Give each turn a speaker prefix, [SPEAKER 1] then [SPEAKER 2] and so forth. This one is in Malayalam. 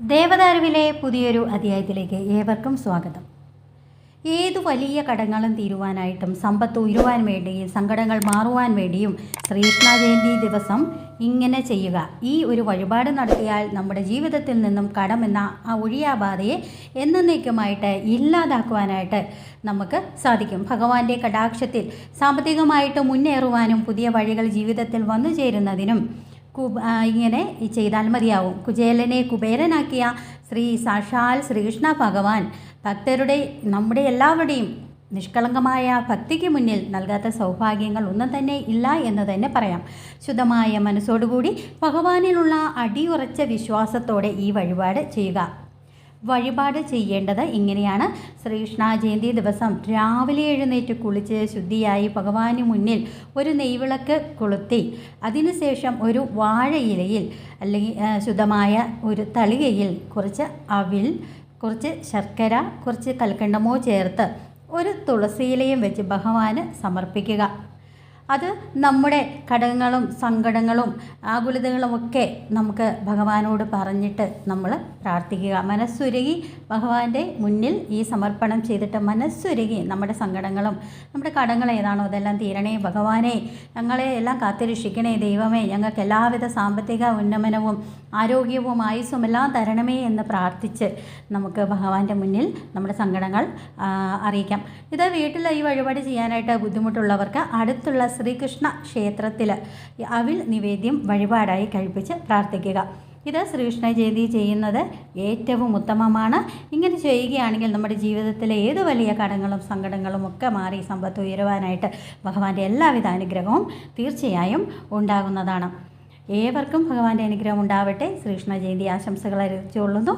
[SPEAKER 1] ദേവദാരുവിലെ പുതിയൊരു അധ്യായത്തിലേക്ക് ഏവർക്കും സ്വാഗതം. ഏതു വലിയ കടങ്ങളും തീരുവാനായിട്ടും സമ്പത്ത് ഉയരുവാൻ വേണ്ടിയും സങ്കടങ്ങൾ മാറുവാൻ വേണ്ടിയും ശ്രീകൃഷ്ണ ജയന്തി ദിവസം ഇങ്ങനെ ചെയ്യുക. ഈ ഒരു വഴിപാട് നടത്തിയാൽ നമ്മുടെ ജീവിതത്തിൽ നിന്നും കടമെന്ന ആ ഒഴിയാബാധയെ എന്നേക്കുമായിട്ട് ഇല്ലാതാക്കുവാനായിട്ട് നമുക്ക് സാധിക്കും. ഭഗവാന്റെ കടാക്ഷത്തിൽ സാമ്പത്തികമായിട്ട് മുന്നേറുവാനും പുതിയ വഴികൾ ജീവിതത്തിൽ വന്നു ചേരുന്നതിനും ഇങ്ങനെ ചെയ്താൽ മതിയാവും. കുചേലനെ കുബേരനാക്കിയ സാക്ഷാൽ ശ്രീകൃഷ്ണ ഭഗവാൻ ഭക്തരുടെ നമ്മുടെ എല്ലാവരുടെയും നിഷ്കളങ്കമായ ഭക്തിക്ക് മുന്നിൽ നൽകാത്ത സൗഭാഗ്യങ്ങൾ ഒന്നും തന്നെ ഇല്ല എന്ന് തന്നെ പറയാം. ശുദ്ധമായ മനസ്സോടുകൂടി ഭഗവാനിലുള്ള അടിയുറച്ച വിശ്വാസത്തോടെ ഈ വഴിപാട് ചെയ്യുക. വഴിപാട് ചെയ്യേണ്ടത് ഇങ്ങനെയാണ്. ശ്രീകൃഷ്ണ ജയന്തി ദിവസം രാവിലെ എഴുന്നേറ്റ് കുളിച്ച് ശുദ്ധിയായി ഭഗവാന് മുന്നിൽ ഒരു നെയ്വിളക്ക് കൊളുത്തി അതിനുശേഷം ഒരു വാഴയിലയിൽ അല്ലെങ്കിൽ ശുദ്ധമായ ഒരു തളികയിൽ കുറച്ച് അവിൽ, കുറച്ച് ശർക്കര, കുറച്ച് കൽക്കണ്ടമോ ചേർത്ത് ഒരു തുളസിയിലയും വെച്ച് ഭഗവാന് സമർപ്പിക്കുക. അത് നമ്മുടെ കടങ്ങളും സങ്കടങ്ങളും ആകുലതകളുമൊക്കെ നമുക്ക് ഭഗവാനോട് പറഞ്ഞിട്ട് നമ്മൾ പ്രാർത്ഥിക്കുക. മനസ്സുരുകി ഭഗവാന്റെ മുന്നിൽ ഈ സമർപ്പണം ചെയ്തിട്ട് മനസ്സുരുകി നമ്മുടെ സങ്കടങ്ങളും നമ്മുടെ കടങ്ങൾ ഏതാണോ അതെല്ലാം തീരണേ ഭഗവാനെ, ഞങ്ങളെ എല്ലാം കാത്തുരക്ഷിക്കണേ ദൈവമേ, ഞങ്ങൾക്ക് എല്ലാവിധ സാമ്പത്തിക ഉന്നമനവും ആരോഗ്യവും ആയുസ്സും എല്ലാം തരണമേ എന്ന് പ്രാർത്ഥിച്ച് നമുക്ക് ഭഗവാന്റെ മുന്നിൽ നമ്മുടെ സങ്കടങ്ങൾ അറിയിക്കാം. ഇത് വീട്ടിൽ ഈ വഴിപാട് ചെയ്യാനായിട്ട് ബുദ്ധിമുട്ടുള്ളവർക്ക് അടുത്തുള്ള ശ്രീകൃഷ്ണ ക്ഷേത്രത്തിൽ അവിൽ നിവേദ്യം വഴിപാടായി കഴിപ്പിച്ച് പ്രാർത്ഥിക്കുക. ഇത് ശ്രീകൃഷ്ണ ജയന്തി ചെയ്യുന്നത് ഏറ്റവും ഉത്തമമാണ്. ഇങ്ങനെ ചെയ്യുകയാണെങ്കിൽ നമ്മുടെ ജീവിതത്തിലെ ഏത് വലിയ കടങ്ങളും സങ്കടങ്ങളും ഒക്കെ മാറി സമ്പത്ത് ഉയരുവാനായിട്ട് ഭഗവാന്റെ എല്ലാവിധ അനുഗ്രഹവും തീർച്ചയായും ഉണ്ടാകുന്നതാണ്. ഏവർക്കും ഭഗവാന്റെ അനുഗ്രഹം ഉണ്ടാവട്ടെ. ശ്രീകൃഷ്ണ ജയന്തി ആശംസകൾ അറിയിച്ചുകൊള്ളുന്നു.